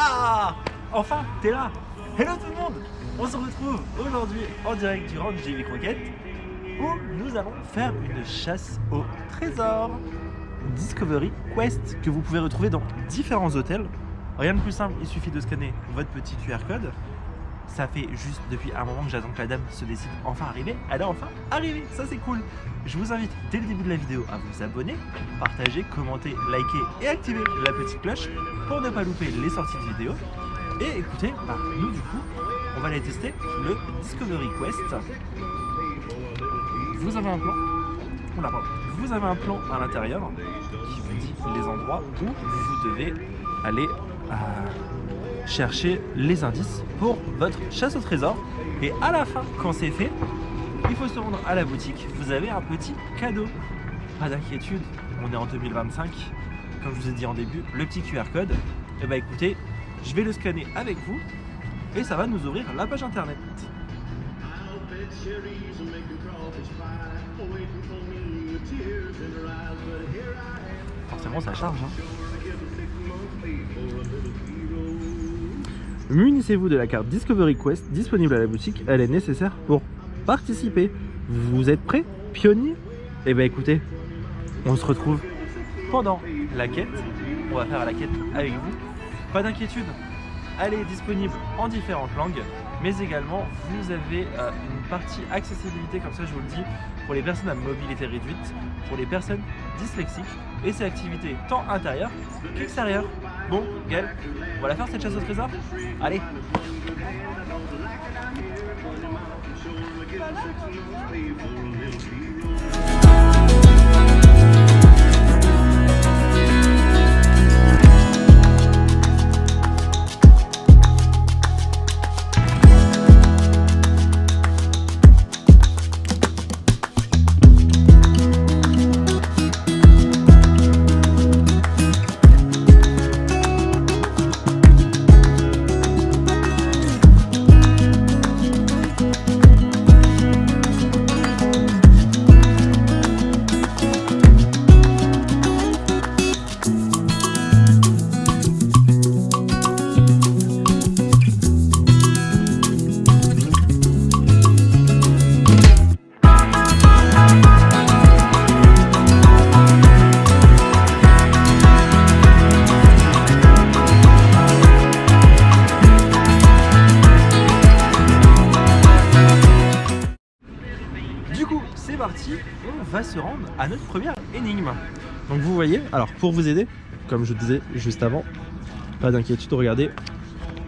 Ah, enfin, t'es là. Hello tout le monde. On se retrouve aujourd'hui en direct du ranch Davy Crockett où nous allons faire une chasse au trésor Discovery Quest que vous pouvez retrouver dans différents hôtels. Rien de plus simple, il suffit de scanner votre petit QR code. Ça fait juste depuis un moment que j'attends que la dame se décide enfin arriver. Elle est enfin arrivée, ça c'est cool. Je vous invite dès le début de la vidéo à vous abonner, partager, commenter, liker et activer la petite cloche pour ne pas louper les sorties de vidéos. Et écoutez, nous du coup, on va aller tester le Discovery Quest. Vous avez un plan, vous avez un plan à l'intérieur qui vous dit les endroits où vous devez aller chercher les indices pour votre chasse au trésor. Et à la fin, quand c'est fait, il faut se rendre à la boutique. Vous avez un petit cadeau. Pas d'inquiétude, on est en 2025. Comme je vous ai dit en début, le petit QR code, et bah écoutez, je vais le scanner avec vous et ça va nous ouvrir la page internet. Forcément ça charge, hein. Munissez-vous de la carte Discovery Quest disponible à la boutique, elle est nécessaire pour participer. Vous êtes prêts, pionniers? Eh bien écoutez, on se retrouve pendant la quête. On va faire la quête avec vous. Pas d'inquiétude, elle est disponible en différentes langues, mais également vous avez une partie accessibilité, comme ça je vous le dis, pour les personnes à mobilité réduite, pour les personnes dyslexiques, et c'est activité tant intérieure qu'extérieure. Bon, Gaël, on va la faire cette chasse au trésor? Allez! C'est parti, on va se rendre à notre première énigme. Donc vous voyez, alors pour vous aider, comme je disais juste avant, pas d'inquiétude, regardez,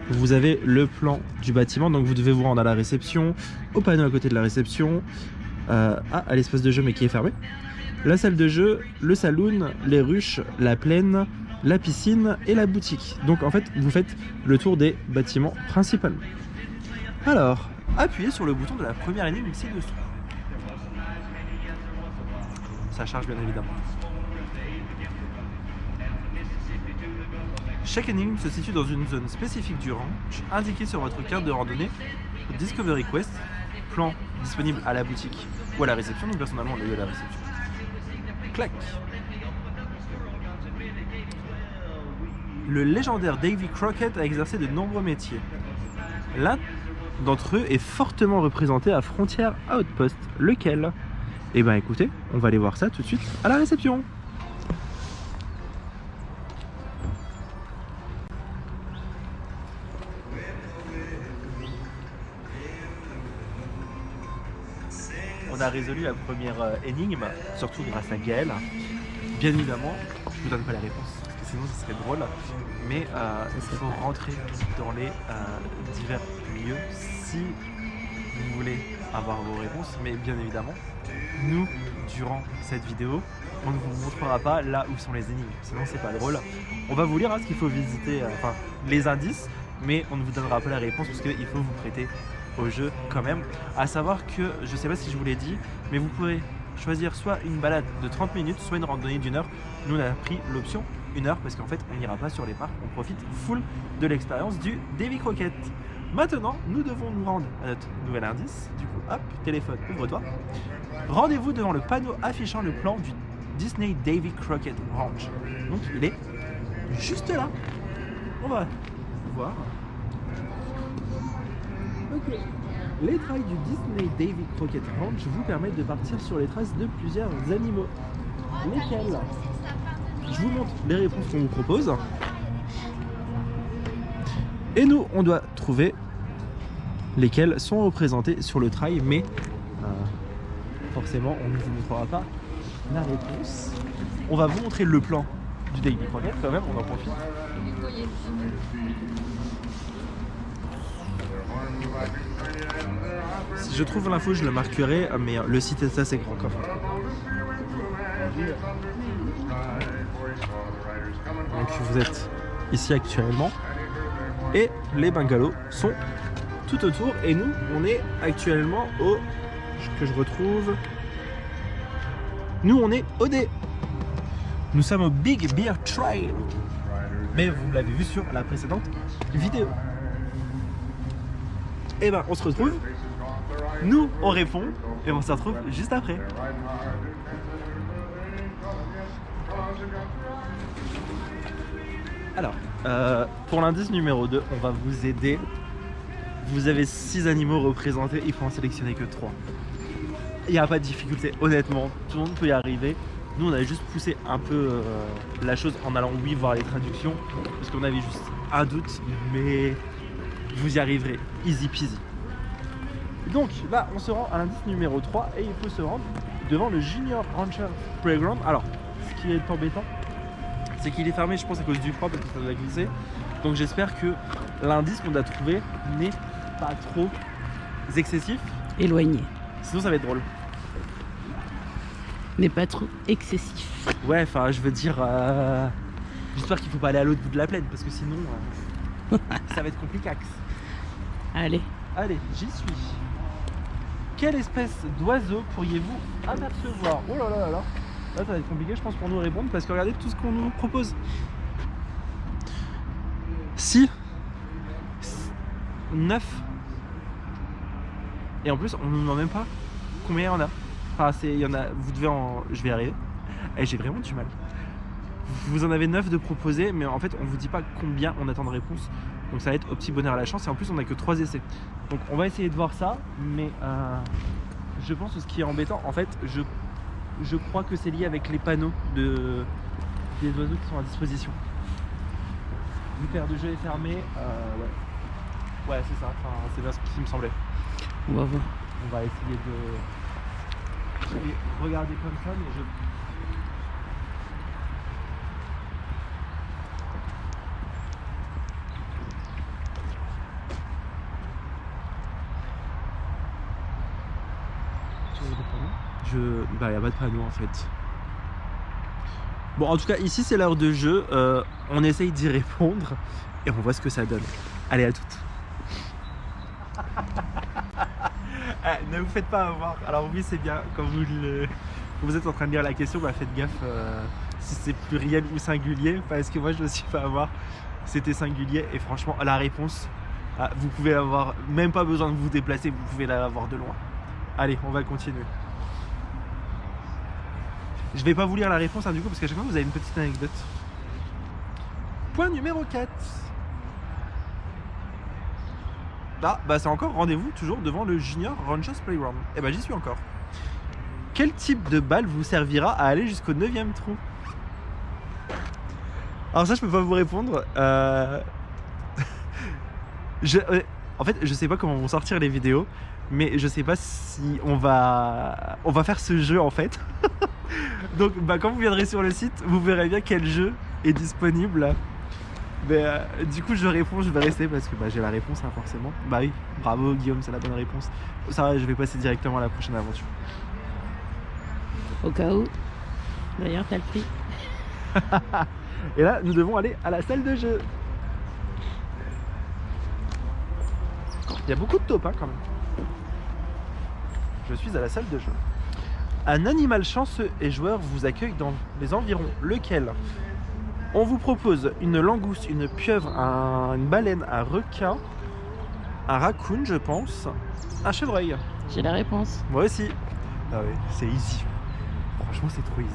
vous avez le plan du bâtiment, donc vous devez vous rendre à la réception, au panneau à côté de la réception, à l'espace de jeu mais qui est fermé, la salle de jeu, le saloon, les ruches, la plaine, la piscine et la boutique. Donc en fait vous faites le tour des bâtiments principalement. Alors, appuyez sur le bouton de la première énigme ci-dessous. Ça charge bien évidemment. Chaque énigme se situe dans une zone spécifique du ranch, indiquée sur votre carte de randonnée Discovery Quest, plan disponible à la boutique ou à la réception, donc personnellement on l'a eu à la réception. Clac. Le légendaire Davy Crockett a exercé de nombreux métiers. L'un d'entre eux est fortement représenté à Frontier Outpost, lequel? Eh ben écoutez, on va aller voir ça tout de suite à la réception. On a résolu la première énigme, surtout grâce à Gaël. Bien évidemment, je ne vous donne pas la réponse, parce que sinon ce serait drôle. Mais il faut rentrer dans les divers lieux si vous voulez avoir vos réponses. Mais bien évidemment, nous, durant cette vidéo, on ne vous montrera pas là où sont les énigmes, sinon c'est pas drôle. On va vous lire ce qu'il faut visiter, enfin les indices, mais on ne vous donnera pas la réponse parce qu'il faut vous prêter au jeu quand même. À savoir que, je sais pas si je vous l'ai dit, mais vous pourrez choisir soit une balade de 30 minutes, soit une randonnée d'1 heure. Nous on a pris l'option 1 heure parce qu'en fait on n'ira pas sur les parcs, on profite full de l'expérience du Davy Crockett. Maintenant, nous devons nous rendre à notre nouvel indice. Du coup, hop, téléphone, ouvre-toi. Rendez-vous devant le panneau affichant le plan du Disney Davy Crockett Ranch. Donc, il est juste là. On va voir. Ok. Les trails du Disney Davy Crockett Ranch vous permettent de partir sur les traces de plusieurs animaux. Lesquels? Je vous montre les réponses qu'on vous propose. Et nous, on doit trouver lesquels sont représentés sur le trail, mais forcément, on ne vous montrera pas la réponse. On va vous montrer le plan du Davy Crockett quand même, on en profite. Si je trouve l'info, je le marquerai, mais le site est assez grand quand même. Donc vous êtes ici actuellement et les bungalows sont tout autour et nous on est actuellement au que je retrouve. Nous on est au D. Nous sommes au Big Bear Trail. Mais vous l'avez vu sur la précédente vidéo. Et ben on se retrouve. Nous on répond et on se retrouve juste après. Alors, pour l'indice numéro 2, on va vous aider. Vous avez 6 animaux représentés, il faut en sélectionner que 3. Il n'y a pas de difficulté, honnêtement, tout le monde peut y arriver. Nous, on avait juste poussé un peu la chose en allant, oui, voir les traductions, parce qu'on avait juste un doute, mais vous y arriverez, easy peasy. Donc là, on se rend à l'indice numéro 3 et il faut se rendre devant le Junior Rancher Playground. Alors, ce qui est embêtant, c'est qu'il est fermé, je pense, à cause du froid, parce que ça doit glisser. Donc j'espère que l'indice qu'on a trouvé n'est pas trop excessif. Éloigné. Sinon ça va être drôle. N'est pas trop excessif. Ouais, enfin je veux dire, j'espère qu'il faut pas aller à l'autre bout de la plaine, parce que sinon ça va être compliqué. Allez. Allez, j'y suis. Quelle espèce d'oiseau pourriez-vous apercevoir? Oh là là là là. Là ça va être compliqué je pense pour nous répondre parce que regardez tout ce qu'on nous propose. Si 9 et en plus on nous demande même pas combien il y en a. Enfin il y en a, vous devez en... Je vais y arriver. Et j'ai vraiment du mal. Vous en avez 9 de proposés mais en fait on vous dit pas combien on attend de réponse. Donc ça va être au petit bonheur à la chance et en plus on a que 3 essais. Donc on va essayer de voir ça mais je pense que ce qui est embêtant en fait je crois que c'est lié avec les panneaux des oiseaux qui sont à disposition. Une paire de jeux est fermée. Ouais c'est ça, enfin, c'est bien ce qui me semblait. On va voir. On va essayer de... Je vais regarder comme ça mais je... Bah y a pas de panneau en fait. Bon en tout cas ici c'est l'heure de jeu, on essaye d'y répondre et on voit ce que ça donne. Allez à toutes. Ne vous faites pas avoir. Alors oui c'est bien quand vous êtes en train de lire la question, bah faites gaffe si c'est pluriel ou singulier parce que moi je me suis fait avoir, c'était singulier et franchement la réponse, vous pouvez avoir, même pas besoin de vous déplacer, vous pouvez l'avoir de loin. Allez on va continuer. Je vais pas vous lire la réponse du coup parce qu'à chaque fois vous avez une petite anecdote. Point numéro 4. Ah bah c'est encore rendez-vous toujours devant le Junior Ranchers Playground. Et bah j'y suis encore. Quel type de balle vous servira à aller jusqu'au 9e trou? Alors ça je peux pas vous répondre. En fait je sais pas comment vont sortir les vidéos. Mais je sais pas si on va faire ce jeu en fait. Donc bah, quand vous viendrez sur le site, vous verrez bien quel jeu est disponible. Mais du coup je réponds, je vais rester parce que bah, j'ai la réponse hein, forcément. Bah oui, bravo Guillaume, c'est la bonne réponse. Ça va, je vais passer directement à la prochaine aventure. Au cas où. D'ailleurs t'as le prix. Et là nous devons aller à la salle de jeu. Il y a beaucoup de taupes hein, quand même. Je suis à la salle de jeu. Un animal chanceux et joueur vous accueille dans les environs. Lequel? On vous propose une langouste, une pieuvre, une baleine, un requin, un raccoon, je pense, un chevreuil. J'ai la réponse. Moi aussi. Ah ouais, c'est easy. Franchement, c'est trop easy.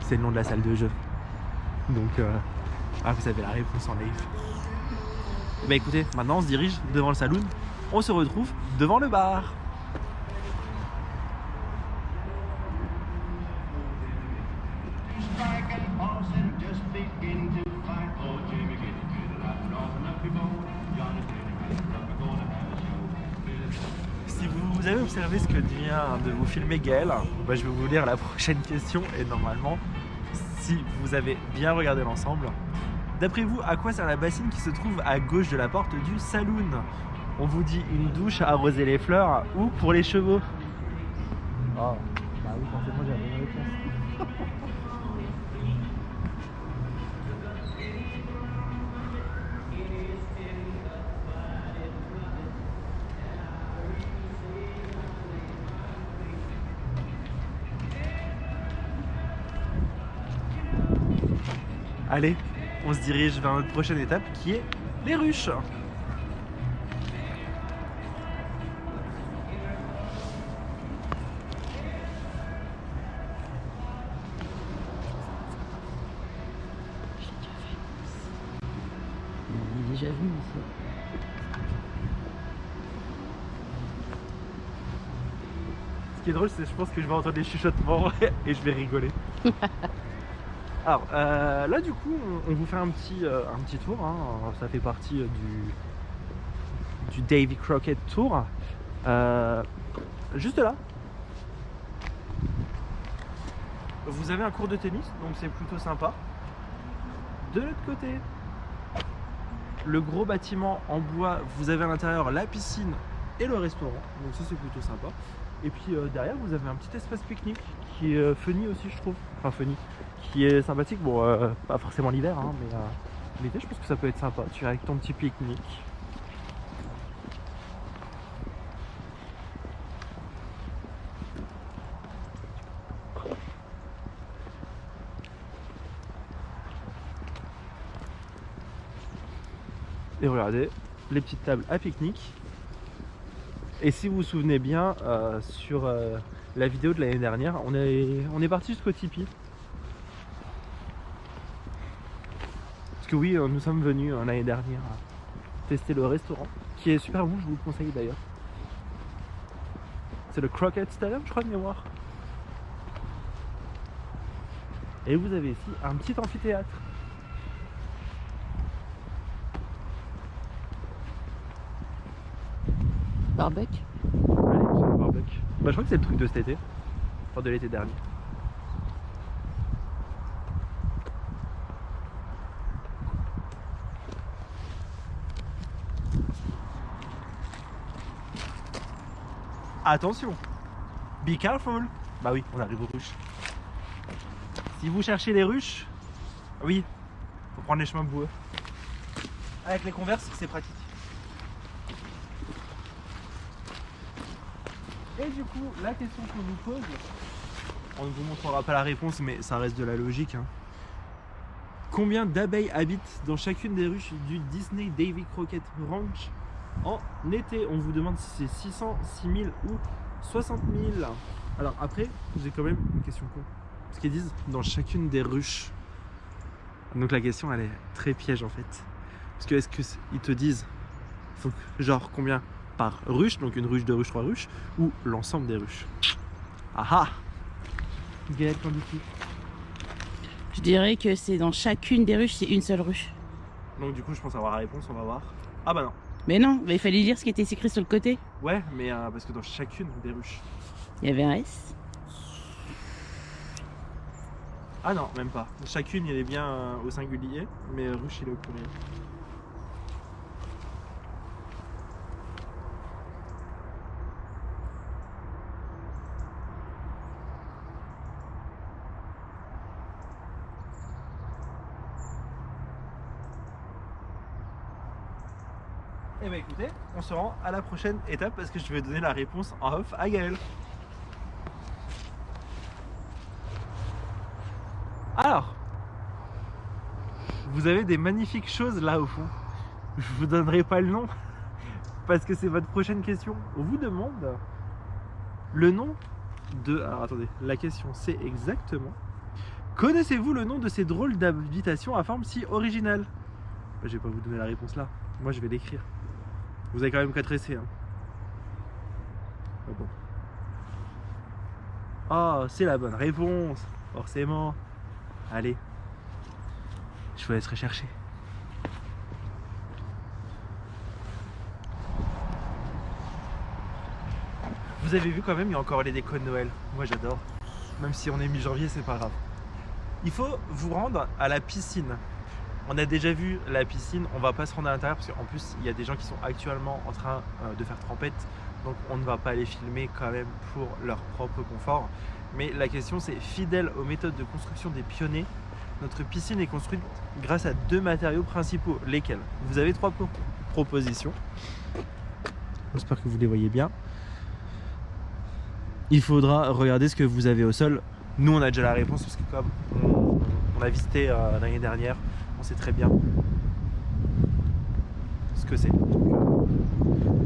c'est le nom de la salle de jeu. Donc, vous avez la réponse en live. Bah écoutez, maintenant on se dirige devant le saloon. On se retrouve devant le bar. Si vous avez observé ce que vient de vous filmer Gaël, bah je vais vous lire la prochaine question et normalement, si vous avez bien regardé l'ensemble, d'après vous, à quoi sert la bassine qui se trouve à gauche de la porte du saloon? On vous dit une douche à arroser les fleurs ou pour les chevaux? Oh, bah oui, forcément j'ai la bonne réponse. Allez, on se dirige vers notre prochaine étape qui est les ruches. On a déjà vu ici. Ce qui est drôle, c'est que je pense que je vais entendre les chuchotements et je vais rigoler. Alors là du coup on vous fait un petit tour, hein. Ça fait partie du Davy Crockett Tour. Juste là, vous avez un cours de tennis, donc c'est plutôt sympa. De l'autre côté, le gros bâtiment en bois, vous avez à l'intérieur la piscine et le restaurant, donc ça c'est plutôt sympa. Et puis derrière vous avez un petit espace pique-nique qui est funny aussi je trouve, enfin funny, qui est sympathique, bon pas forcément l'hiver hein, mais l'été je pense que ça peut être sympa, tu es avec ton petit pique-nique. Et regardez, les petites tables à pique-nique. Et si vous vous souvenez bien, sur la vidéo de l'année dernière, on est parti jusqu'au Tipeee. Parce que oui, nous sommes venus l'année dernière tester le restaurant, qui est super bon, je vous le conseille d'ailleurs. C'est le Crockett Stadium, je crois de mémoire. Et vous avez ici un petit amphithéâtre. Barbecue. Allez, c'est le barbecue. Bah, je crois que c'est le truc de cet été, enfin de l'été dernier. Attention, be careful. Bah oui, on arrive aux ruches. Si vous cherchez les ruches, oui, faut prendre les chemins boueux. Avec les converses, c'est pratique. Et du coup, la question qu'on vous pose, on ne vous montrera pas la réponse, mais ça reste de la logique. Hein. Combien d'abeilles habitent dans chacune des ruches du Disney Davy Crockett Ranch en été? On vous demande si c'est 600, 6000 ou 60 000. Alors après, j'ai quand même une question con. Ce qu'ils disent dans chacune des ruches. Donc la question, elle est très piège en fait. Parce que est-ce qu'ils te disent, faut que, genre combien par ruche, donc une ruche, deux ruches, trois ruches, ou l'ensemble des ruches? Ah ah! Gaël, qu'en dis-tu? Je dirais que c'est dans chacune des ruches, c'est une seule ruche. Donc du coup, je pense avoir la réponse, on va voir. Ah bah non. Mais non, mais il fallait lire ce qui était écrit sur le côté. Ouais, mais parce que dans chacune des ruches. Il y avait un S. Ah non, même pas. Chacune, il est bien au singulier, mais ruche, il est au pluriel. Et bah écoutez, on se rend à la prochaine étape parce que je vais donner la réponse en off à Gaël. Alors, vous avez des magnifiques choses là au fond. Je vous donnerai pas le nom parce que c'est votre prochaine question. On vous demande le nom de... Alors attendez, la question c'est exactement Connaissez-vous le nom de ces drôles d'habitations à forme si originale? Je vais pas vous donner la réponse là. Moi je vais l'écrire. Vous avez quand même qu'à tresser. Hein. Ah bon. Oh, c'est la bonne réponse. Forcément. Allez. Je vous laisserai chercher. Vous avez vu quand même, il y a encore les décos de Noël. Moi j'adore. Même si on est mi-janvier, c'est pas grave. Il faut vous rendre à la piscine. On a déjà vu la piscine, on va pas se rendre à l'intérieur parce qu'en plus il y a des gens qui sont actuellement en train de faire trempette. Donc on ne va pas les filmer quand même pour leur propre confort. Mais la question c'est, fidèle aux méthodes de construction des pionniers, notre piscine est construite grâce à 2 matériaux principaux. Lesquels? Vous avez 3 propositions. J'espère que vous les voyez bien. Il faudra regarder ce que vous avez au sol. Nous on a déjà la réponse parce que comme on a visité l'année dernière, on sait très bien ce que c'est.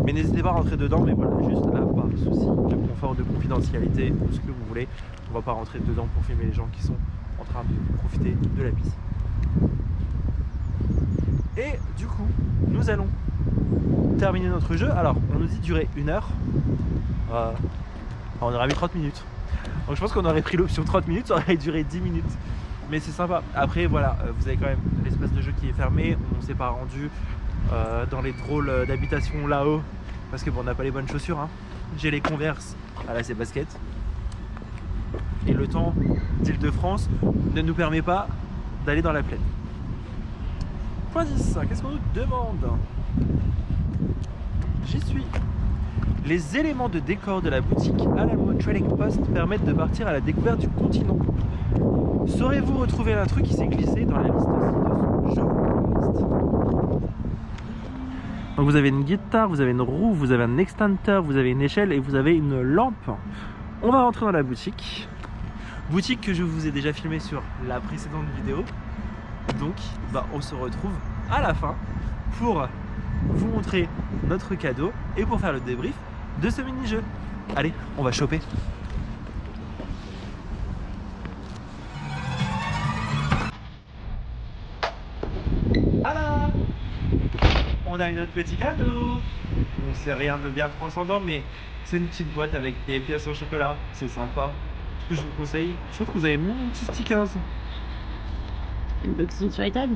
Mais n'hésitez pas à rentrer dedans, mais voilà, juste là par souci de confort, de confidentialité, ou ce que vous voulez. On va pas rentrer dedans pour filmer les gens qui sont en train de profiter de la piscine. Et du coup, nous allons terminer notre jeu. Alors, on nous dit durer 1 heure. On aurait mis 30 minutes. Donc je pense qu'on aurait pris l'option 30 minutes, ça aurait duré 10 minutes. Mais c'est sympa. Après, voilà, vous avez quand même l'espace de jeu qui est fermé. On s'est pas rendu dans les drôles d'habitation là-haut. Parce que bon, on n'a pas les bonnes chaussures. Hein. J'ai les Converse à la basket. Et le temps d'Île-de-France ne nous permet pas d'aller dans la plaine. Point 10, qu'est-ce qu'on nous demande? J'y suis. Les éléments de décor de la boutique Alamo Trading Post permettent de partir à la découverte du continent. Saurez-vous retrouver l'intrus qui s'est glissé dans la liste ci-dessous? Je vous liste. Donc vous avez une guitare, vous avez une roue, vous avez un extincteur, vous avez une échelle et vous avez une lampe. On va rentrer dans la boutique. Boutique que je vous ai déjà filmée sur la précédente vidéo. Donc on se retrouve à la fin pour vous montrer notre cadeau et pour faire le débrief de ce mini-jeu. Allez, on va choper. Alors, on a notre petit cadeau. C'est rien de bien transcendant, mais c'est une petite boîte avec des pièces au chocolat. C'est sympa. Je vous conseille. Je trouve que vous avez mis un petit stickers. Une boxing sur les tables.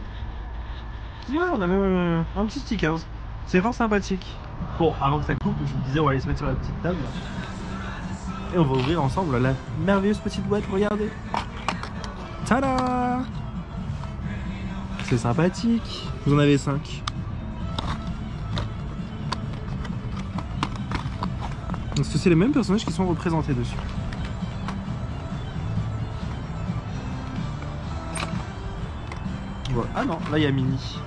Ouais, on a même un petit stickers. C'est fort sympathique. Bon, avant que ça coupe, je vous disais, on va aller se mettre sur la petite table. Et on va ouvrir ensemble la merveilleuse petite boîte. Regardez. Tada! C'est sympathique. Vous en avez 5. Est-ce que c'est les mêmes personnages qui sont représentés dessus? Voilà. Ah non, là il y a Minnie.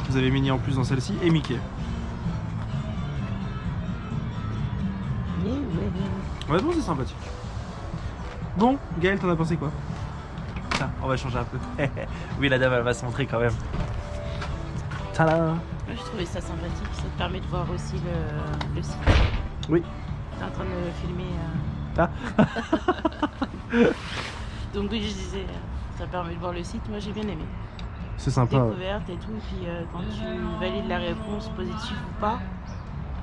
Vous avez Minnie en plus dans celle-ci et Mickey. Ouais, bon, c'est sympathique. Bon, Gaël, t'en as pensé quoi? Tiens, on va changer un peu. Oui, la dame, elle va se montrer quand même. Tada! Moi, je trouvais ça sympathique. Ça te permet de voir aussi le site. Oui. T'es en train de filmer. Ah. Donc oui, je disais, ça permet de voir le site. Moi, j'ai bien aimé. C'est sympa. Découverte et tout. Et puis quand tu valides la réponse positive ou pas,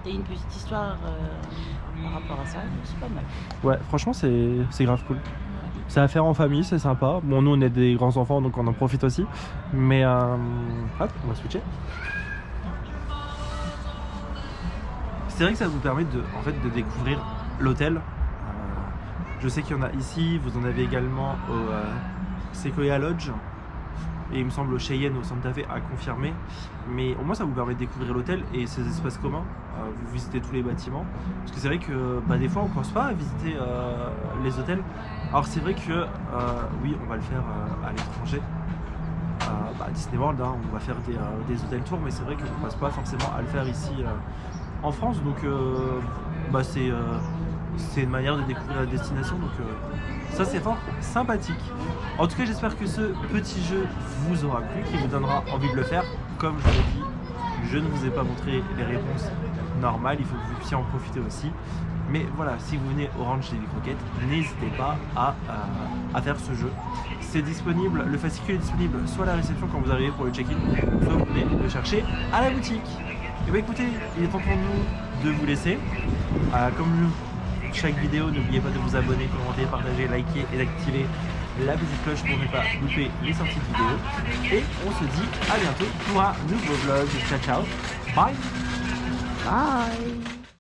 il y a une petite histoire par rapport à ça. C'est pas mal. Ouais, franchement, c'est grave cool. C'est à faire en famille, c'est sympa. Bon, nous, on est des grands enfants, donc on en profite aussi. Mais hop, on va switcher. C'est vrai que ça vous permet de découvrir l'hôtel. Je sais qu'il y en a ici, vous en avez également au Sequoia Lodge. Et il me semble au Cheyenne, au Santa Fe, à confirmer. Mais au moins ça vous permet de découvrir l'hôtel et ses espaces communs. Vous visitez tous les bâtiments. Parce que c'est vrai que des fois on ne pense pas à visiter les hôtels. Alors c'est vrai que oui, on va le faire à l'étranger. À Disney World, hein, on va faire des hôtels tours, mais c'est vrai qu'on ne passe pas forcément à le faire ici en France. Donc c'est une manière de découvrir la destination. Donc ça c'est fort sympathique. En tout cas, j'espère que ce petit jeu vous aura plu, qui vous donnera envie de le faire. Comme je l'ai dit, Je ne vous ai pas montré les réponses normales, il faut que vous puissiez en profiter aussi. Mais voilà, si vous venez au ranch des croquettes, n'hésitez pas à faire ce jeu. C'est disponible, le fascicule est disponible soit à la réception quand vous arrivez pour le check-in, soit vous venez le chercher à la boutique. Et bien écoutez, il est temps pour nous de vous laisser. Comme chaque vidéo, n'oubliez pas de vous abonner, commenter, partager, liker et d'activer la petite cloche pour ne pas louper les sorties de vidéos. Et on se dit à bientôt pour un nouveau vlog. Ciao ciao, bye. Bye.